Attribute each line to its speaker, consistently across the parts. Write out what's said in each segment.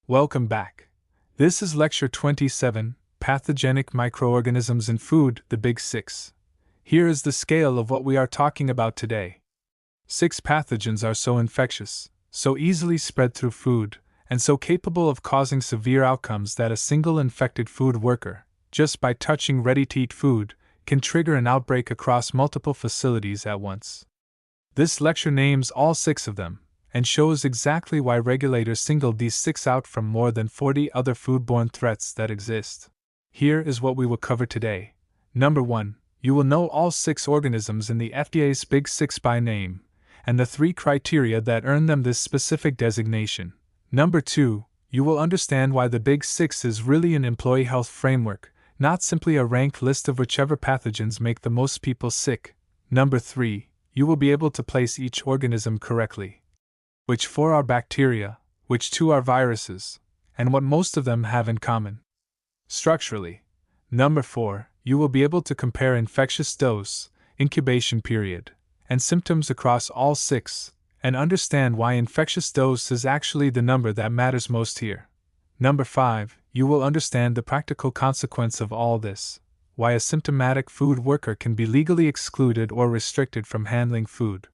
Speaker 1: Welcome back. This is Lecture 27, Pathogenic Microorganisms in Food, the Big Six. Here is the scale of what we are talking about today. 6 pathogens are so infectious, so easily spread through food, and so capable of causing severe outcomes that a single infected food worker, just by touching ready-to-eat food, can trigger an outbreak across multiple facilities at once. This lecture names all 6 of them, and shows exactly why regulators singled these 6 out from more than 40 other foodborne threats that exist. Here is what we will cover today. Number 1, you will know all 6 organisms in the FDA's Big Six by name, and the 3 criteria that earn them this specific designation. Number 2, you will understand why the Big Six is really an employee health framework, not simply a ranked list of whichever pathogens make the most people sick. Number 3, you will be able to place each organism correctly. Which 4 are bacteria, which 2 are viruses, and what most of them have in common. Structurally. Number 4, you will be able to compare infectious dose, incubation period, and symptoms across all 6, and understand why infectious dose is actually the number that matters most here. Number 5, you will understand the practical consequence of all this, why a symptomatic food worker can be legally excluded or restricted from handling food.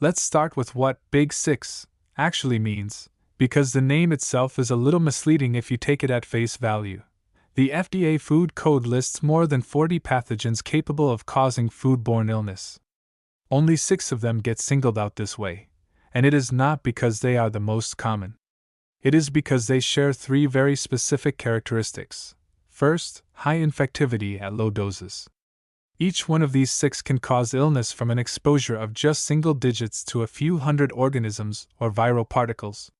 Speaker 1: Let's start with what Big Six actually means, because the name itself is a little misleading if you take it at face value. The FDA Food Code lists more than 40 pathogens capable of causing foodborne illness. Only 6 of them get singled out this way, and it is not because they are the most common. It is because they share 3 very specific characteristics. First, high infectivity at low doses. Each one of these 6 can cause illness from an exposure of just single digits to a few hundred organisms or viral particles.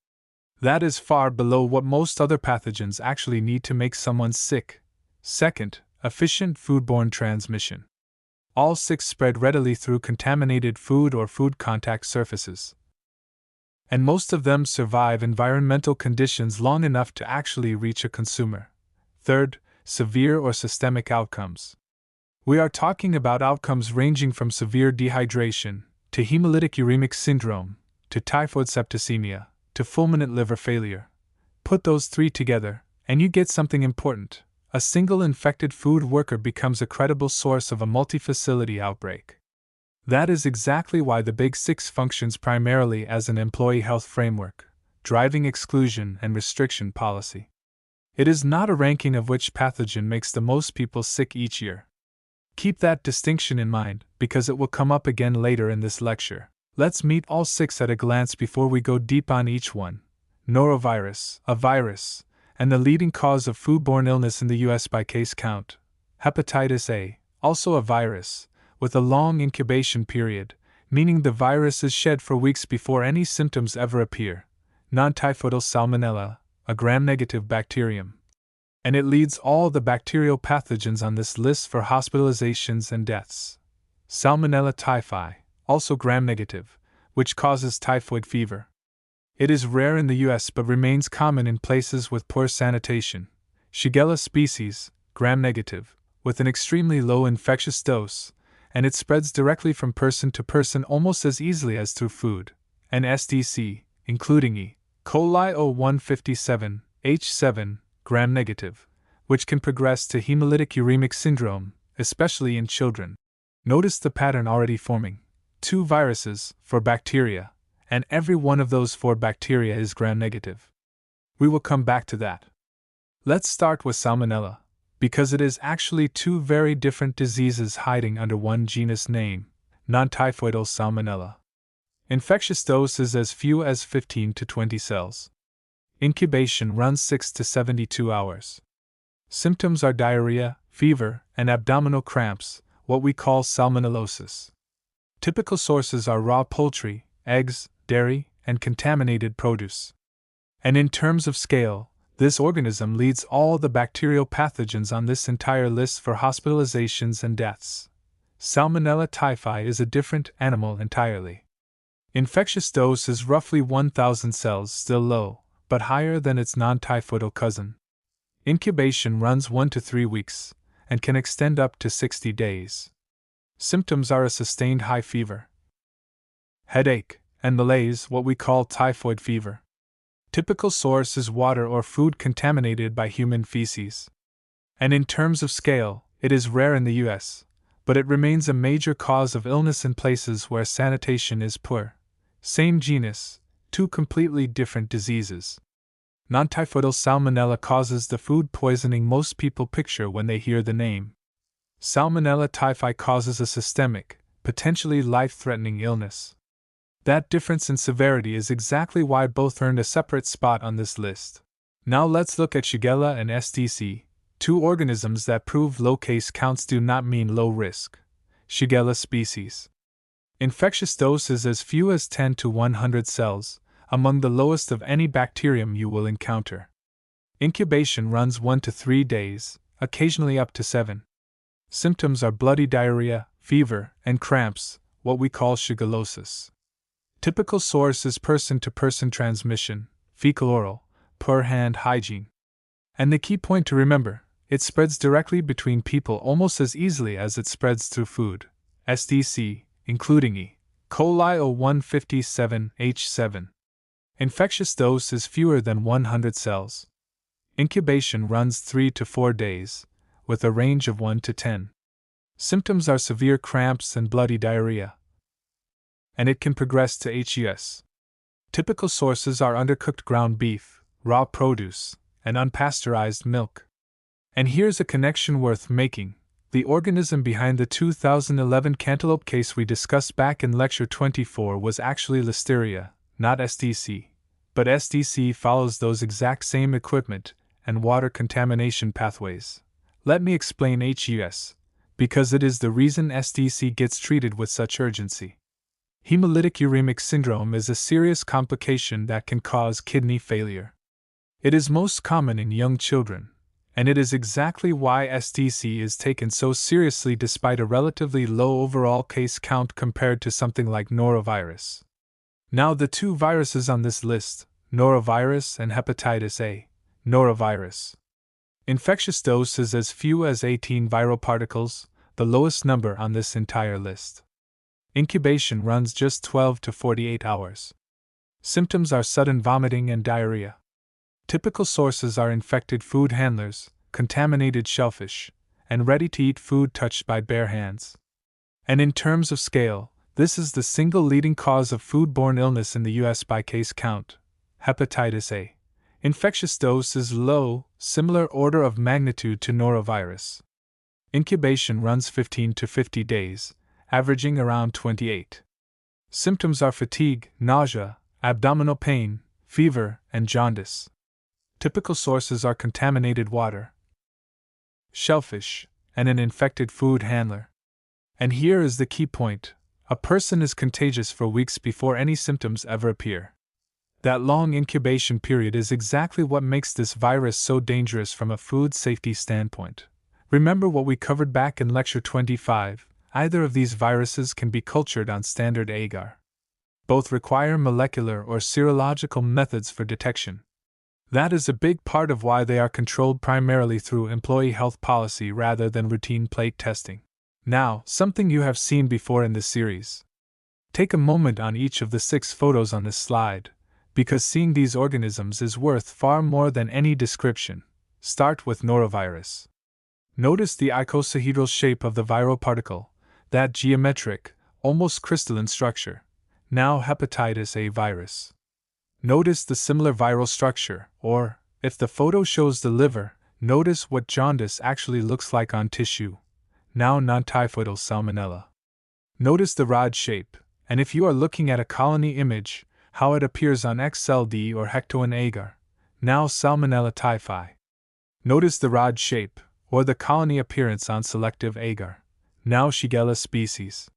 Speaker 1: That is far below what most other pathogens actually need to make someone sick. Second, efficient foodborne transmission. All 6 spread readily through contaminated food or food contact surfaces. And most of them survive environmental conditions long enough to actually reach a consumer. Third, severe or systemic outcomes. We are talking about outcomes ranging from severe dehydration, to hemolytic uremic syndrome, to typhoid septicemia, to fulminant liver failure. Put those 3 together, and you get something important. A single infected food worker becomes a credible source of a multi-facility outbreak. That is exactly why the Big Six functions primarily as an employee health framework, driving exclusion and restriction policy. It is not a ranking of which pathogen makes the most people sick each year. Keep that distinction in mind, because it will come up again later in this lecture. Let's meet all 6 at a glance before we go deep on each one. Norovirus, a virus, and the leading cause of foodborne illness in the US by case count. Hepatitis A, also a virus, with a long incubation period, meaning the virus is shed for weeks before any symptoms ever appear. Non-typhoidal Salmonella, a gram-negative bacterium. And it leads all the bacterial pathogens on this list for hospitalizations and deaths. Salmonella typhi, also gram-negative, which causes typhoid fever. It is rare in the US but remains common in places with poor sanitation. Shigella species, gram-negative, with an extremely low infectious dose, and it spreads directly from person to person almost as easily as through food. And STC, including E. coli 0157, H7, gram-negative, which can progress to hemolytic uremic syndrome, especially in children. Notice the pattern already forming. 2 viruses for bacteria, and every one of those 4 bacteria is gram-negative. We will come back to that. Let's start with Salmonella, because it is actually 2 very different diseases hiding under one genus name, non-typhoidal Salmonella. Infectious dose is as few as 15 to 20 cells. Incubation runs 6 to 72 hours. Symptoms are diarrhea, fever, and abdominal cramps, what we call salmonellosis. Typical sources are raw poultry, eggs, dairy, and contaminated produce. And in terms of scale, this organism leads all the bacterial pathogens on this entire list for hospitalizations and deaths. Salmonella typhi is a different animal entirely. Infectious dose is roughly 1,000 cells, still low, but higher than its non-typhoidal cousin. Incubation runs 1 to 3 weeks, and can extend up to 60 days. Symptoms are a sustained high fever, headache, and malaise, what we call typhoid fever. Typical source is water or food contaminated by human feces. And in terms of scale, it is rare in the US, but it remains a major cause of illness in places where sanitation is poor. Same genus, two completely different diseases. Non-typhoidal Salmonella causes the food poisoning most people picture when they hear the name. Salmonella typhi causes a systemic, potentially life-threatening illness. That difference in severity is exactly why both earned a separate spot on this list. Now let's look at Shigella and STEC, two organisms that prove low case counts do not mean low risk. Shigella species. Infectious dose is as few as 10 to 100 cells, among the lowest of any bacterium you will encounter. Incubation runs 1 to 3 days, occasionally up to 7. Symptoms are bloody diarrhea, fever, and cramps, what we call shigellosis. Typical source is person-to-person transmission, fecal-oral, poor hand hygiene. And the key point to remember, it spreads directly between people almost as easily as it spreads through food. STC, including E. coli 0157H7. Infectious dose is fewer than 100 cells. Incubation runs 3 to 4 days, with a range of 1 to 10. Symptoms are severe cramps and bloody diarrhea, and it can progress to HUS. Typical sources are undercooked ground beef, raw produce, and unpasteurized milk. And here's a connection worth making. The organism behind the 2011 cantaloupe case we discussed back in Lecture 24 was actually Listeria, not STC. But STC follows those exact same equipment and water contamination pathways. Let me explain HUS, because it is the reason STC gets treated with such urgency. Hemolytic uremic syndrome is a serious complication that can cause kidney failure. It is most common in young children, and it is exactly why STC is taken so seriously despite a relatively low overall case count compared to something like norovirus. Now the two viruses on this list, Norovirus and Hepatitis A. Norovirus. Infectious dose is as few as 18 viral particles, the lowest number on this entire list. Incubation runs just 12 to 48 hours. Symptoms are sudden vomiting and diarrhea. Typical sources are infected food handlers, contaminated shellfish, and ready-to-eat food touched by bare hands. And in terms of scale, this is the single leading cause of foodborne illness in the US by case count. Hepatitis A. Infectious dose is low, similar order of magnitude to norovirus. Incubation runs 15 to 50 days, averaging around 28. Symptoms are fatigue, nausea, abdominal pain, fever, and jaundice. Typical sources are contaminated water, shellfish, and an infected food handler. And here is the key point. A person is contagious for weeks before any symptoms ever appear. That long incubation period is exactly what makes this virus so dangerous from a food safety standpoint. Remember what we covered back in Lecture 25, either of these viruses can be cultured on standard agar. Both require molecular or serological methods for detection. That is a big part of why they are controlled primarily through employee health policy rather than routine plate testing. Now, something you have seen before in this series. Take a moment on each of the 6 photos on this slide, because seeing these organisms is worth far more than any description. Start with norovirus. Notice the icosahedral shape of the viral particle, that geometric, almost crystalline structure. Now hepatitis A virus. Notice the similar viral structure, or, if the photo shows the liver, notice what jaundice actually looks like on tissue. Now non-typhoidal Salmonella. Notice the rod shape, and if you are looking at a colony image, how it appears on XLD or Hectoin agar. Now Salmonella typhi. Notice the rod shape, or the colony appearance on selective agar. Now Shigella species.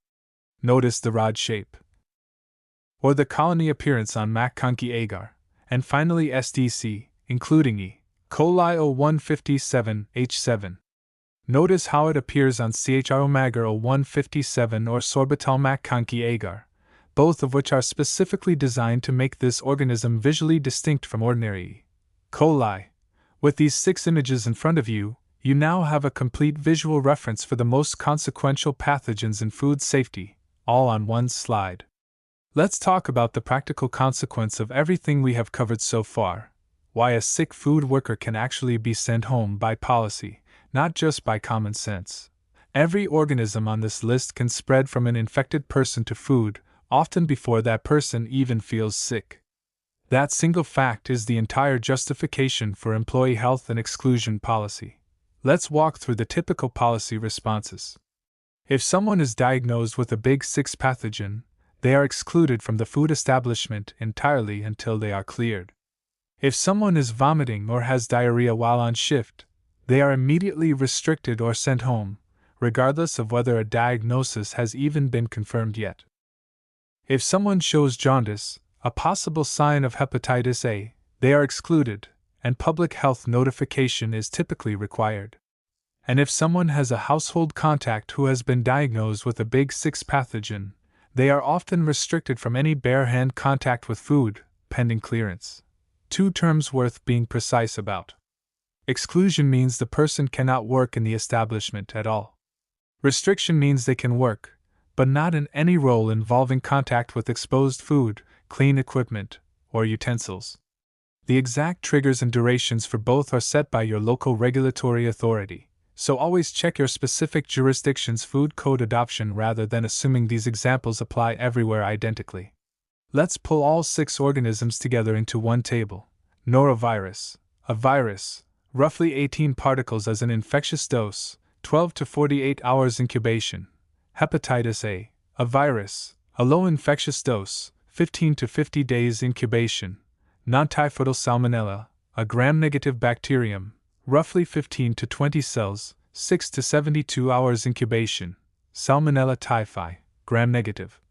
Speaker 1: Notice the rod shape, or the colony appearance on MacConkey agar. And finally STC, including E. coli 0157H7. Notice how it appears on CHROMAGAR 0157 or sorbitol MacConkey agar, both of which are specifically designed to make this organism visually distinct from ordinary E. coli. With these 6 images in front of you, you now have a complete visual reference for the most consequential pathogens in food safety, all on one slide. Let's talk about the practical consequence of everything we have covered so far. Why a sick food worker can actually be sent home by policy, not just by common sense. Every organism on this list can spread from an infected person to food, often before that person even feels sick. That single fact is the entire justification for employee health and exclusion policy. Let's walk through the typical policy responses. If someone is diagnosed with a Big Six pathogen, they are excluded from the food establishment entirely until they are cleared. If someone is vomiting or has diarrhea while on shift, they are immediately restricted or sent home, regardless of whether a diagnosis has even been confirmed yet. If someone shows jaundice, a possible sign of hepatitis A, they are excluded, and public health notification is typically required. And if someone has a household contact who has been diagnosed with a Big Six pathogen, they are often restricted from any bare-hand contact with food, pending clearance. Two terms worth being precise about. Exclusion means the person cannot work in the establishment at all. Restriction means they can work, but not in any role involving contact with exposed food, clean equipment, or utensils. The exact triggers and durations for both are set by your local regulatory authority, so always check your specific jurisdiction's food code adoption rather than assuming these examples apply everywhere identically. Let's pull all 6 organisms together into one table. Norovirus, a virus, roughly 18 particles as an infectious dose, 12 to 48 hours incubation. Hepatitis A, a virus, a low infectious dose, 15 to 50 days incubation. Non-typhoidal Salmonella, a gram-negative bacterium, roughly 15 to 20 cells, 6 to 72 hours incubation. Salmonella typhi, gram-negative,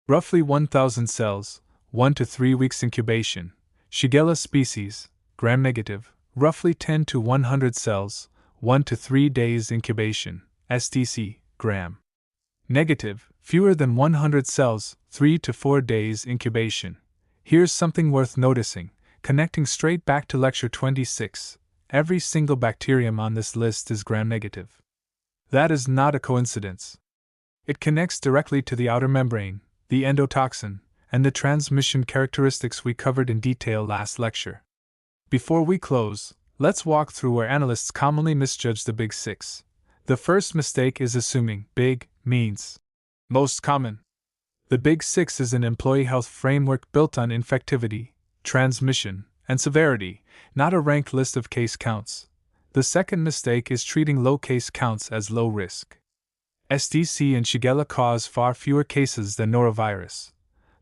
Speaker 1: roughly 1,000 cells, 1 to 3 weeks incubation. Shigella species, gram-negative, roughly 10 to 100 cells, 1 to 3 days incubation. STC, gram-negative, fewer than 100 cells, 3 to 4 days incubation. Here's something worth noticing, connecting straight back to Lecture 26. Every single bacterium on this list is gram-negative. That is not a coincidence. It connects directly to the outer membrane, the endotoxin, and the transmission characteristics we covered in detail last lecture. Before we close, let's walk through where analysts commonly misjudge the Big Six. The first mistake is assuming big means most common. The Big Six is an employee health framework built on infectivity, transmission, and severity, not a ranked list of case counts. The second mistake is treating low case counts as low risk. STC and Shigella cause far fewer cases than norovirus,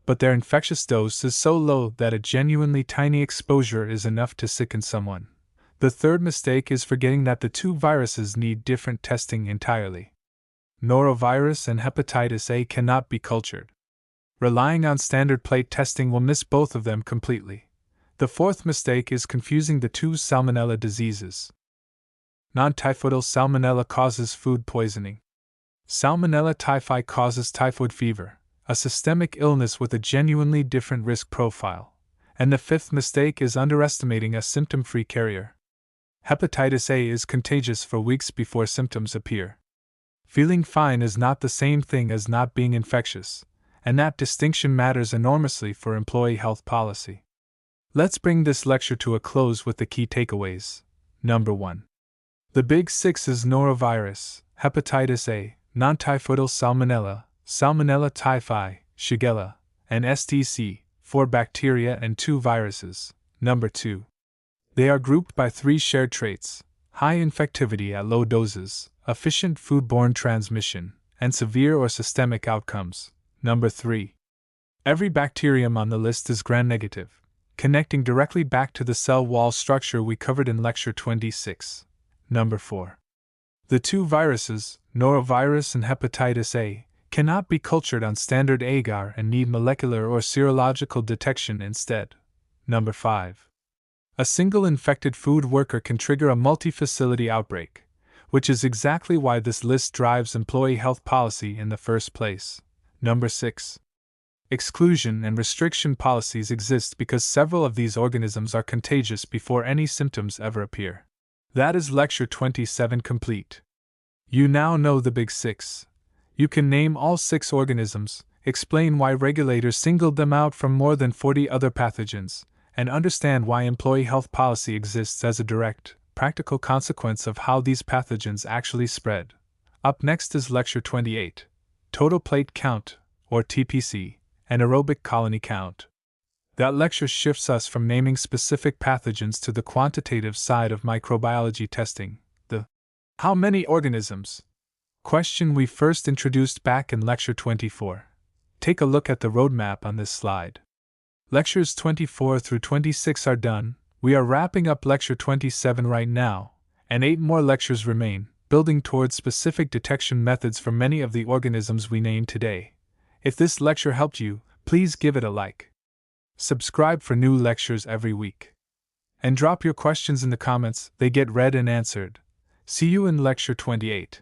Speaker 1: but their infectious dose is so low that a genuinely tiny exposure is enough to sicken someone. The third mistake is forgetting that the two viruses need different testing entirely. Norovirus and hepatitis A cannot be cultured. Relying on standard plate testing will miss both of them completely. The fourth mistake is confusing the two Salmonella diseases. Non-typhoidal Salmonella causes food poisoning. Salmonella typhi causes typhoid fever, a systemic illness with a genuinely different risk profile. And the fifth mistake is underestimating a symptom-free carrier. Hepatitis A is contagious for weeks before symptoms appear. Feeling fine is not the same thing as not being infectious, and that distinction matters enormously for employee health policy. Let's bring this lecture to a close with the key takeaways. Number 1. The Big Six is norovirus, hepatitis A, non-typhoidal Salmonella, Salmonella typhi, Shigella, and STC, 4 bacteria and 2 viruses. Number 2. They are grouped by 3 shared traits: high infectivity at low doses, efficient foodborne transmission, and severe or systemic outcomes. Number 3. Every bacterium on the list is gram-negative, connecting directly back to the cell wall structure we covered in Lecture 26. Number 4. The 2 viruses, norovirus and hepatitis A, cannot be cultured on standard agar and need molecular or serological detection instead. Number 5. A single infected food worker can trigger a multi-facility outbreak, which is exactly why this list drives employee health policy in the first place. Number 6. Exclusion and restriction policies exist because several of these organisms are contagious before any symptoms ever appear. That is Lecture 27 complete. You now know the Big Six. You can name all 6 organisms, explain why regulators singled them out from more than 40 other pathogens, and understand why employee health policy exists as a direct, practical consequence of how these pathogens actually spread. Up next is Lecture 28, Total Plate Count, or TPC, and Aerobic Colony Count. That lecture shifts us from naming specific pathogens to the quantitative side of microbiology testing, the how many organisms question we first introduced back in Lecture 24. Take a look at the roadmap on this slide. Lectures 24 through 26 are done, we are wrapping up Lecture 27 right now, and 8 more lectures remain, building towards specific detection methods for many of the organisms we named today. If this lecture helped you, please give it a like. Subscribe for new lectures every week. And drop your questions in the comments, they get read and answered. See you in Lecture 28.